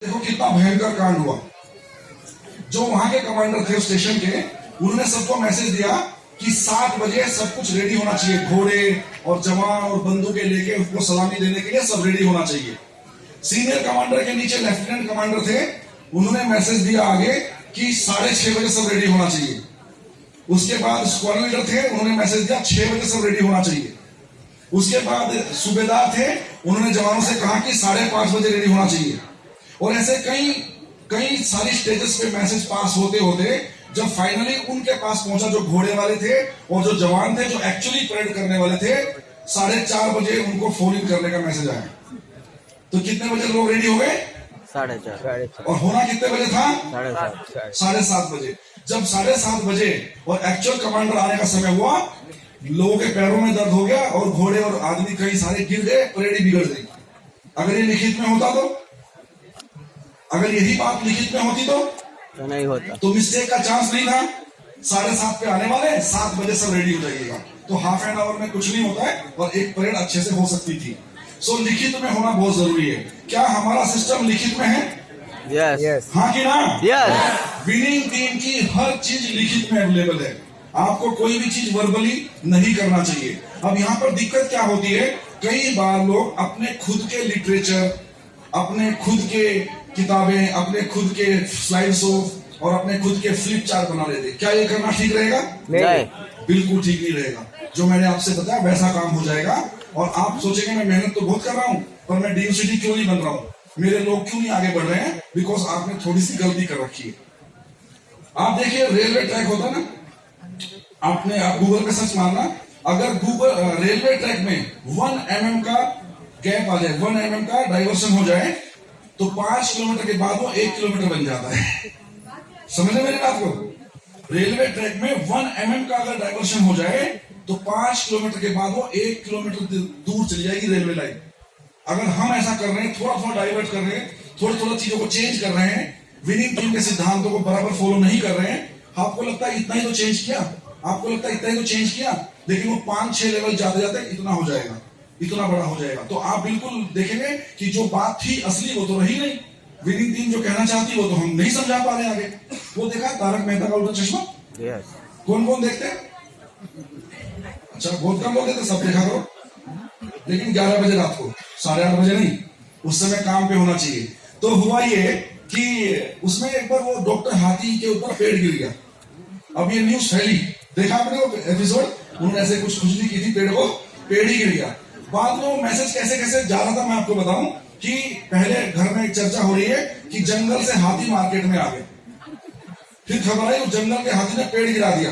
देखो कितना भयंकर कांड हुआ। जो वहां के कमांडर थे स्टेशन के, उन्होंने सबको मैसेज दिया कि 7 बजे सब कुछ रेडी होना चाहिए, घोड़े और जवान और बंदूकें लेके उसको सलामी देने के लिए सब रेडी होना चाहिए। सीनियर कमांडर के नीचे लेफ्टिनेंट कमांडर थे, उन्होंने मैसेज दिया आगे कि 6:30 बजे सब रेडी होना चाहिए। उसके बाद स्क्वाड्रन लीडर थे, उन्होंने मैसेज दिया 6 बजे सब रेडी होना चाहिए। उसके बाद सूबेदार थे, उन्होंने जवानों से कहा कि 5:30 बजे रेडी होना चाहिए। और ऐसे कई सारी स्टेजेस पे मैसेज पास होते होते जब फाइनली उनके पास पहुंचा, जो घोड़े वाले थे और जो जवान थे जो एक्चुअली परेड करने वाले थे, 4:30 बजे उनको फोन इन करने का मैसेज आया। तो कितने बजे लोग रेडी हो गए? 4:30। और होना कितने बजे था? 7:30 बजे। जब 7:30 बजे और एक्चुअल कमांडर आने का समय हुआ, लोगों के पैरों में दर्द हो गया और घोड़े और आदमी कई सारे गिर गए, परेड ही बिगड़ गई। अगर ये लिखित में होता तो, अगर यही बात लिखित में होती तो नहीं होता, तो मिस्टेक का चांस नहीं था। 7:30 पे आने वाले, 7 बजे सब रेडी हो जाइएगा। तो हाफ एन आवर में कुछ नहीं होता है और एक परेड अच्छे से हो सकती थी। सो लिखित में होना बहुत जरूरी है। क्या हमारा सिस्टम लिखित में है? यस। हाँ कि ना? यस। विनिंग टीम की हर चीज लिखित में अवेलेबल है। आपको कोई भी चीज वर्बली नहीं करना चाहिए। अब यहाँ पर दिक्कत क्या होती है, कई बार लोग अपने खुद के लिटरेचर, अपने खुद के किताबें, अपने खुद के स्लाइड शो और अपने खुद के फ्लिप चार्ट बना लेते। क्या ये करना ठीक रहेगा? नहीं, बिल्कुल ठीक नहीं रहेगा। जो मैंने आपसे बताया वैसा काम हो जाएगा और आप सोचेंगे मैं मेहनत तो बहुत कर रहा हूँ पर मैं डीओसीटी क्यों नहीं बन रहा हूँ, मेरे लोग क्यों नहीं आगे बढ़ रहे हैं? बिकॉज आपने थोड़ी सी गलती कर रखी है। आप देखिए रेलवे ट्रैक होता ना, आप गूगल पे सर्च मारना, अगर गूगल रेलवे ट्रैक में 1 mm का गैप आ जाए, 1 mm का डाइवर्शन हो जाए, तो 5 किलोमीटर के बाद वो 1 किलोमीटर बन जाता है। समझे मेरी बात को? रेलवे ट्रैक में 1 mm का अगर डाइवर्शन हो जाए तो 5 किलोमीटर के बाद वो 1 किलोमीटर दूर चली जाएगी रेलवे लाइन। अगर हम ऐसा कर रहे हैं, थोड़ा थोड़ा डाइवर्ट कर रहे हैं, थोड़ा चीजों को चेंज कर रहे हैं, विनिंग टीम के सिद्धांतों को बराबर फॉलो नहीं कर रहे हैं, आपको लगता है इतना ही तो चेंज किया, आपको लगता है इतना ही तो चेंज किया, लेकिन वो 5-6 लेवल जाते जाते इतना हो जाएगा, इतना बड़ा हो जाएगा। तो आप बिल्कुल देखेंगे कि जो बात थी असली वो तो रही नहीं। विनिंग टीम जो कहना चाहती वो तो हम नहीं समझा पा रहे आगे। वो देखा तारक मेहता का उल्टा चश्मा? यस। कौन कौन देखते हैं? अच्छा, बहुत कम लोग देखते, सब देखा करो। लेकिन 11 बजे रात को, 8:30 बजे नहीं, उस समय काम पे होना चाहिए। तो हुआ ये कि उसमें एक बार वो डॉक्टर हाथी के ऊपर पेड़ गिर गया। अब ये न्यूज फैली, देखा आपने वो एपिसोड? उन्होंने ऐसे कुछ खुजली की थी, पेड़ ही गिर गया। बाद में वो मैसेज कैसे कैसे जा रहा था, मैं आपको बताऊं कि पहले घर में एक चर्चा हो रही है कि जंगल से हाथी मार्केट में आ गए। फिर खबर आई उस जंगल के हाथी ने पेड़ गिरा दिया।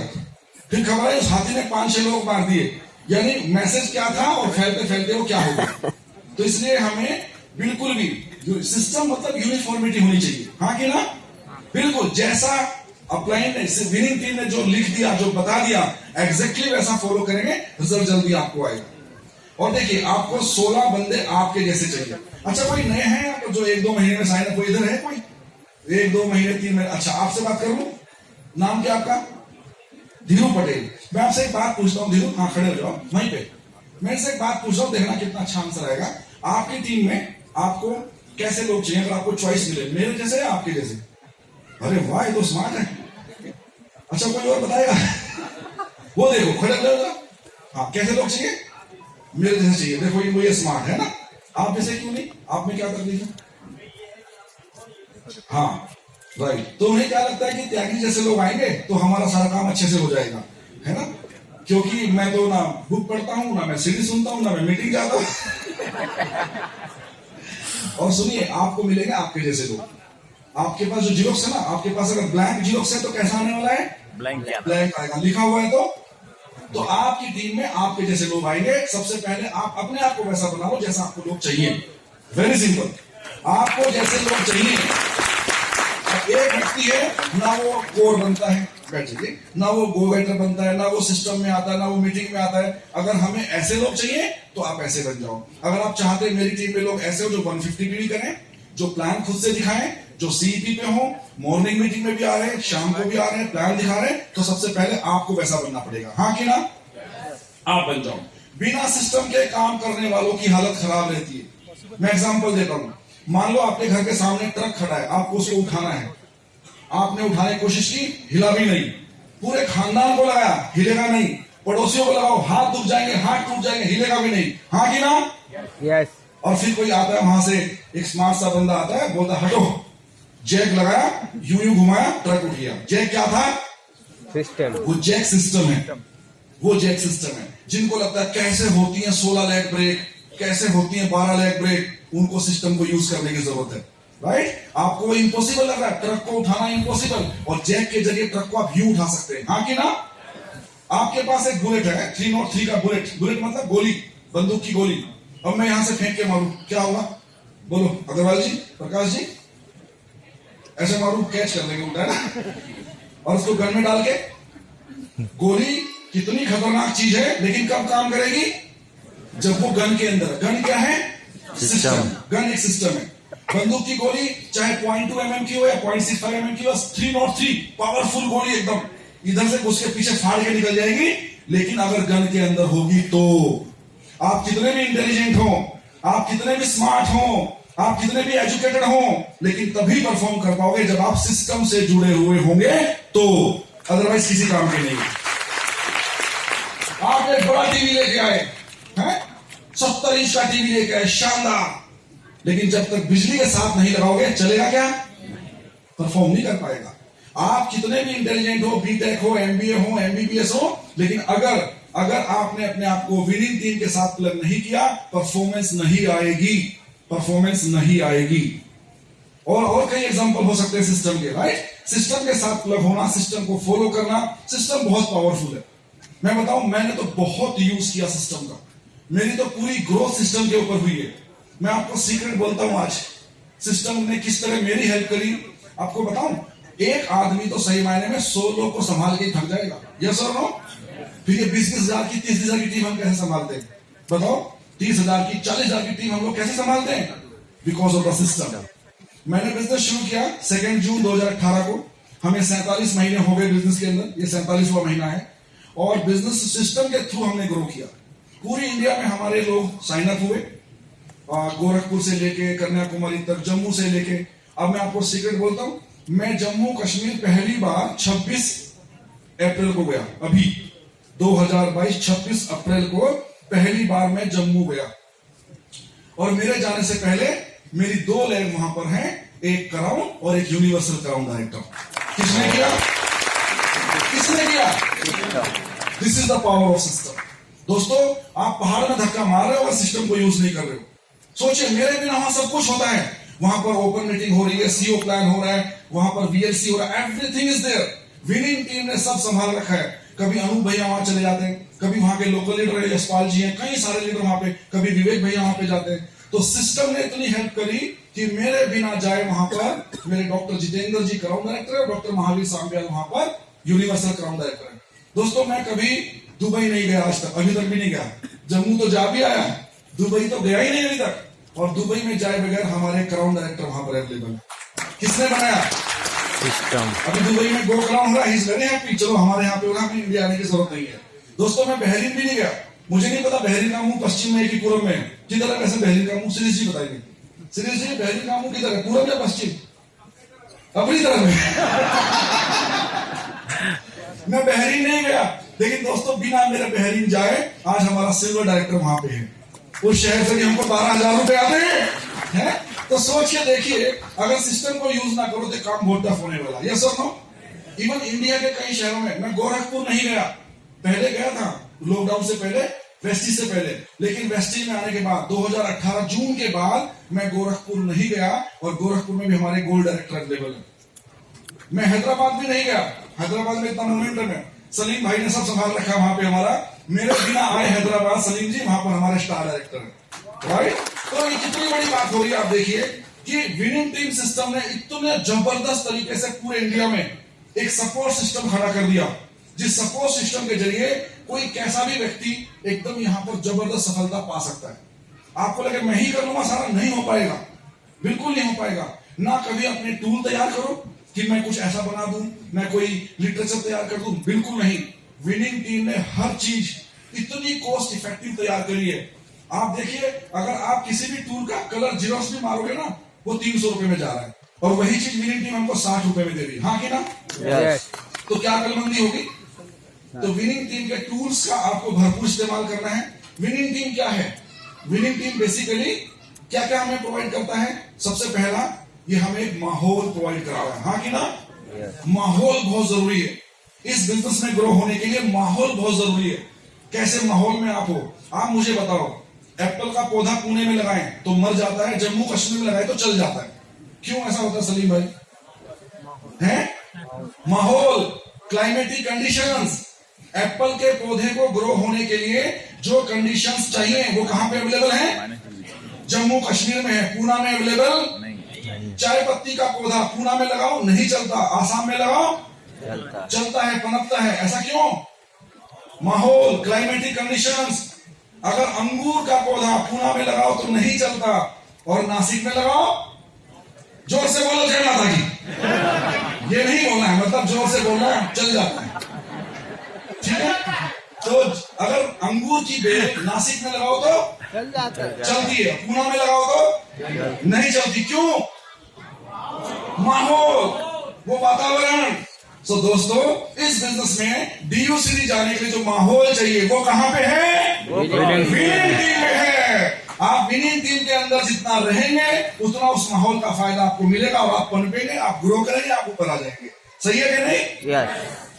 फिर खबर आई उस हाथी ने 5-6 लोग मार दिए। यानी मैसेज क्या था और फैलते फैलते वो क्या हो गया। तो इसलिए हमें बिल्कुल भी सिस्टम मतलब यूनिफॉर्मिटी होनी चाहिए। हाँ कि ना? बिल्कुल जैसा अपलाइन विनिंग टीम ने जो लिख दिया, जो बता दिया, एग्जैक्टली वैसा फॉलो करेंगे, रिजल्ट जल्दी आपको आएगा। और देखिए आपको 16 बंदे आपके जैसे चाहिए। अच्छा, कोई नए हैं यहाँ पर जो 1-2 महीने में साइन अप? कोई इधर है कोई 1-2 महीने 3 महीने? अच्छा, आपसे बात कर लूं, नाम क्या आपका? धीरू पटेल। मैं आपसे एक बात पूछता हूँ धीरू, हाँ खड़े हो जाओ वहीं पे। मैं से एक बात पूछ रहा हूँ, देखना कितना अच्छा आंसर आएगा। आपकी टीम में आपको कैसे लोग चाहिए अगर आपको चॉइस मिले, मेरे जैसे या आपके जैसे? अरे वाह, ये तो स्मार्ट है। अच्छा, कोई और बताएगा? वो देखो खड़े हो जाओ। हाँ, कैसे लोग चाहिए? मेरे जैसे चाहिए। देखो ये स्मार्ट है ना, आप जैसे क्यों नहीं? आप में क्या तकलीफ है? हाँ राइट। तो उन्हें क्या लगता है कि त्यागी जैसे लोग आएंगे तो हमारा सारा काम अच्छे से हो जाएगा, है ना? क्योंकि मैं तो ना बुक पढ़ता हूं, ना मैं सीडी सुनता हूं, ना मैं मीटिंग जाता हूं। और सुनिए, आपको मिलेंगे आपके जैसे लोग। आपके पास जो जीरोक्स है ना, आपके पास अगर ब्लैंक जीरोक्स है तो कैसा आने वाला है? ब्लैंक आएगा। लिखा हुआ है तो आपकी टीम में आपके जैसे लोग आएंगे। सबसे पहले आप अपने आप को वैसा बना लो जैसा आपको लोग चाहिए। वेरी सिंपल, आपको जैसे लोग चाहिए। एक व्यक्ति है ना, वो कोर बनता है, बैठिए, ना वो गो वेटर बनता है, ना वो सिस्टम में आता है, ना वो मीटिंग में आता है। अगर हमें ऐसे लोग चाहिए तो आप ऐसे बन जाओ। अगर आप चाहते हैं मेरी टीम में लोग ऐसे हो जो 150 भी करें, जो प्लान खुद से दिखाएं, जो सीईपी पे हो, मॉर्निंग मीटिंग में भी आ रहे हैं, शाम को भी आ रहे हैं, प्लान दिखा रहे हैं, तो सबसे पहले आपको वैसा बनना पड़ेगा। हाँ कि ना? आप बन जाओ। बिना सिस्टम के काम करने वालों की हालत खराब रहती है। मैं एग्जांपल देता हूं, मान लो आपके घर के सामने ट्रक खड़ा है, आपको उसको उठाना है, आपने उठाने की कोशिश की, हिला भी नहीं, पूरे खानदान को लगाया, हिलेगा नहीं, पड़ोसियों को लगाओ, हाथ दुख जाएंगे, हाथ टूट जाएंगे, हिलेगा भी नहीं, हाँ कि ना? यस। और फिर कोई आता है वहां से, एक स्मार्ट सा बंदा आता है, बोलता हटो, जैक लगाया, यूं घुमाया, ट्रक उठ गया। जैक क्या था? सिस्टम। वो जैक सिस्टम है, वो जैक सिस्टम है। जिनको लगता है कैसे होती है 16 लेग ब्रेक, कैसे होती है 12 लेग ब्रेक, उनको सिस्टम को यूज करने की जरूरत है, राइट? आपको इम्पॉसिबल लग रहा है, ट्रक को उठाना इम्पॉसिबल, और जैक के जरिए ट्रक को आप यूं उठा सकते हैं, हाँ कि ना? आपके पास एक बुलेट है, 303 का बुलेट, बुलेट मतलब गोली, बंदूक की गोली। अब मैं यहां से फेंक के मारूं, क्या होगा? बोलो अग्रवाल जी, प्रकाश जी, ऐसे मारूं, कैच कर लेंगे उल्टा, है ना? और उसको गन में डाल के, गोली कितनी खतरनाक चीज है, लेकिन कब काम करेगी? जब वो गन के अंदर। गन क्या है? सिस्टम। गन एक सिस्टम है। बंदूक की गोली चाहे 0.2 mm की हो या 0.65 mm की हो, 303 पावरफुल गोली एकदम, इधर से उसके पीछे फाड़ के निकल जाएगी। लेकिन अगर गन के अंदर होगी तो आप कितने भी इंटेलिजेंट हो, आप कितने भी स्मार्ट हो, आप कितने भी एजुकेटेड हो, लेकिन तभी परफॉर्म कर पाओगे जब आप सिस्टम से जुड़े हुए होंगे तो, अदरवाइज किसी काम के नहीं। आप एक बड़ा टीवी लेके आए हैं, 70 इंच का टीवी लेके आए, शानदार, लेकिन जब तक बिजली के साथ नहीं लगाओगे चलेगा क्या? परफॉर्म नहीं कर पाएगा। आप कितने भी इंटेलिजेंट हो, बीटेक हो, एमबीए हो, एमबीबीएस हो, लेकिन अगर आपने अपने आप को विनिंग टीम के साथ प्लग नहीं किया, परफॉर्मेंस नहीं आएगी, परफॉर्मेंस नहीं आएगी। और कई एग्जांपल हो सकते हैं सिस्टम के, राइट? सिस्टम के साथ प्लग होना, सिस्टम को फॉलो करना, सिस्टम बहुत पावरफुल है। मैं बताऊं, मैंने तो बहुत यूज किया सिस्टम का, मेरी तो पूरी ग्रोथ सिस्टम के ऊपर हुई है। मैं आपको सीक्रेट बोलता हूं आज, सिस्टम ने किस तरह मेरी हेल्प करी आपको बताऊं। एक आदमी तो सही मायने में 100 लोग को संभाल के थक जाएगा, यस और नो? फिर ये 20-20 हजार की, 30 हजार की टीम हम कैसे संभालते हैं? बताओ, 30 हजार की, 40 हजार की टीम हम लोग कैसे संभालते हैं? Because of the system. मैंने बिजनेस शुरू किया 2 जून 2018 को, हमें 47 महीने हो गए बिजनेस के अंदर, ये 47वां महीना है, और बिजनेस सिस्टम के थ्रू हमने ग्रो किया। पूरी इंडिया में हमारे लोग साइन अप हुए, गोरखपुर से लेके कन्याकुमारी तक, जम्मू से लेके। अब मैं आपको सीक्रेट बोलता हूं, मैं जम्मू कश्मीर पहली बार 26 अप्रैल को गया, अभी 2022 26 अप्रैल को पहली बार मैं जम्मू गया, और मेरे जाने से पहले मेरी 2 लैब वहां पर हैं, एक क्राउन और एक यूनिवर्सल क्राउन डायरेक्टर। किसने किया? किसने किया? This is the power of system. दोस्तों, आप पहाड़ में धक्का मार रहे हो और सिस्टम को यूज नहीं कर रहे हो। सोचिए, मेरे बिना वहां सब कुछ होता है, वहां पर ओपन मीटिंग हो रही है, सीओ प्लान हो रहा है, वहां पर वीएलसी हो रहा है, everything is there. Winning team ने सब संभाल रखा है। कभी अनूप भैया वहां चले जाते हैं, कभी वहां के लोकल लीडर है यशपाल जी हैं, कई सारे लीडर वहां पे, कभी विवेक भैया वहां पे जाते हैं। तो सिस्टम ने इतनी हेल्प करी कि मेरे बिना जाए वहां पर मेरे डॉक्टर जितेंद्र जी क्राउन डायरेक्टर है, डॉक्टर महावीर सांबियाल वहां पर यूनिवर्सल क्राउन डायरेक्टर है। दोस्तों, मैं कभी दुबई नहीं गया आज तक, अभी तक भी नहीं गया। जम्मू तो जा भी आया, दुबई तो गया ही नहीं अभी तक, और दुबई में जाए बगैर हमारे क्राउन डायरेक्टर वहां पर अवेलेबल है। किसने बनाया? सिस्टम। अभी दुबई में गो क्राउन हो रहा है, इज वेरी हैप्पी, चलो हमारे यहाँ पे होगा, हमें इंडिया आने की जरूरत नहीं है। दोस्तों, मैं बहरीन भी नहीं गया, मुझे नहीं पता बहरीन का मुंह पश्चिम में कि पूर्व में, किधर है वैसे बहरीन का मुंह? सीरीज जी बताइए, सीरीज जी बहरीन का मुंह किधर है, पूर्व या पश्चिम? अपनी तरफ में। मैं बहरीन नहीं गया, लेकिन दोस्तों बिना मेरे बहरीन जाए आज हमारा सिल्वर डायरेक्टर वहां पे है। उस शहर से भी हमको 12,000 रुपए आते हैं। तो सोच के देखिए, अगर सिस्टम को यूज ना करो तो काम बहुत टफ होने वाला। यस और नो? इवन इंडिया के कई शहरों में, मैं गोरखपुर नहीं गया, पहले गया था लॉकडाउन से पहले, वेस्टीज से पहले, लेकिन वेस्टीज में आने के बाद 2018 जून के बाद मैं गोरखपुर नहीं गया, और गोरखपुर में भी हमारे गोल्ड डायरेक्टर अवेलेबल है। मैं हैदराबाद भी नहीं गया, हैदराबाद में इतना मोमेंट है, सलीम भाई ने सब संभाल रखा वहां पे हमारा, मेरे बिना आए हैदराबाद सलीम जी वहां पर हमारे स्टार डायरेक्टर है, राइट? तो ये कितनी बड़ी बात हो रही है, आप देखिए कि विनिंग टीम सिस्टम ने इतने जबरदस्त तरीके से पूरे इंडिया में एक सपोर्ट सिस्टम खड़ा कर दिया, जिस सपोर्ट सिस्टम के जरिए कोई कैसा भी व्यक्ति एकदम यहां पर जबरदस्त सफलता पा सकता है। आपको लगे मैं ही कर लूंगा सारा, नहीं हो पाएगा, बिल्कुल नहीं हो पाएगा। ना कभी अपने टूल तैयार करो कि मैं कुछ ऐसा बना दूं, मैं कोई लिटरेचर तैयार कर दूं, बिल्कुल नहीं। विनिंग टीम ने हर चीज इतनी कॉस्ट इफेक्टिव तैयार करी है। आप देखिए, अगर आप किसी भी टूल का कलर जीरोक्स भी मारोगे ना, वो 300 रुपए में जा रहा है, और वही चीज विनिंग टीम हमको 60 रुपए में दे रही है, हाँ कि ना? यस। तो क्या अकलमंदी होगी? तो विनिंग टीम के टूल्स का आपको भरपूर इस्तेमाल करना है। विनिंग टीम क्या है? विनिंग टीम बेसिकली क्या क्या हमें प्रोवाइड करता है? सबसे पहला, ये हमें एक माहौल प्रोवाइड करा रहा है, हाँ कि ना? माहौल बहुत जरूरी है इस बिजनेस में ग्रो होने के लिए। माहौल बहुत जरूरी है। कैसे माहौल में आप हो? आप मुझे बताओ, एप्पल का पौधा पुणे में लगाएं तो मर जाता है, जम्मू कश्मीर में लगाएं तो चल जाता है। क्यों ऐसा होता है सलीम भाई? है माहौल, क्लाइमेटिक कंडीशंस। एप्पल के पौधे को ग्रो होने के लिए जो कंडीशंस चाहिए वो कहां पे अवेलेबल है? जम्मू कश्मीर में है। पूना में अवेलेबल? चाय पत्ती का पौधा पूना में लगाओ नहीं चलता, आसाम में लगाओ चलता है, पनपता है। ऐसा क्यों? माहौल, क्लाइमेटिक कंडीशंस। अगर अंगूर का पौधा पूना में लगाओ तो नहीं चलता, और नासिक में लगाओ, जोर से बोलो जय माता की। ये नहीं बोलना है, मतलब जोर से बोलना है, चल जाता है, ठीक है? तो अगर अंगूर की बेल नासिक में लगाओ तो चल जाता है, चलती है, पूना में लगाओ तो नहीं चलती। क्यों? माहौल, वो वातावरण। तो दोस्तों, इस बिजनेस में डीयूसीडी जाने के लिए जो माहौल चाहिए वो कहां पे है? विनिंग टीम में है। आप विनिंग टीम के अंदर जितना रहेंगे उतना उस माहौल का फायदा आपको मिलेगा, और आप पनपेंगे, आप ग्रो करेंगे, आप ऊपर आ जाएंगे। सही है कि नहीं? यस।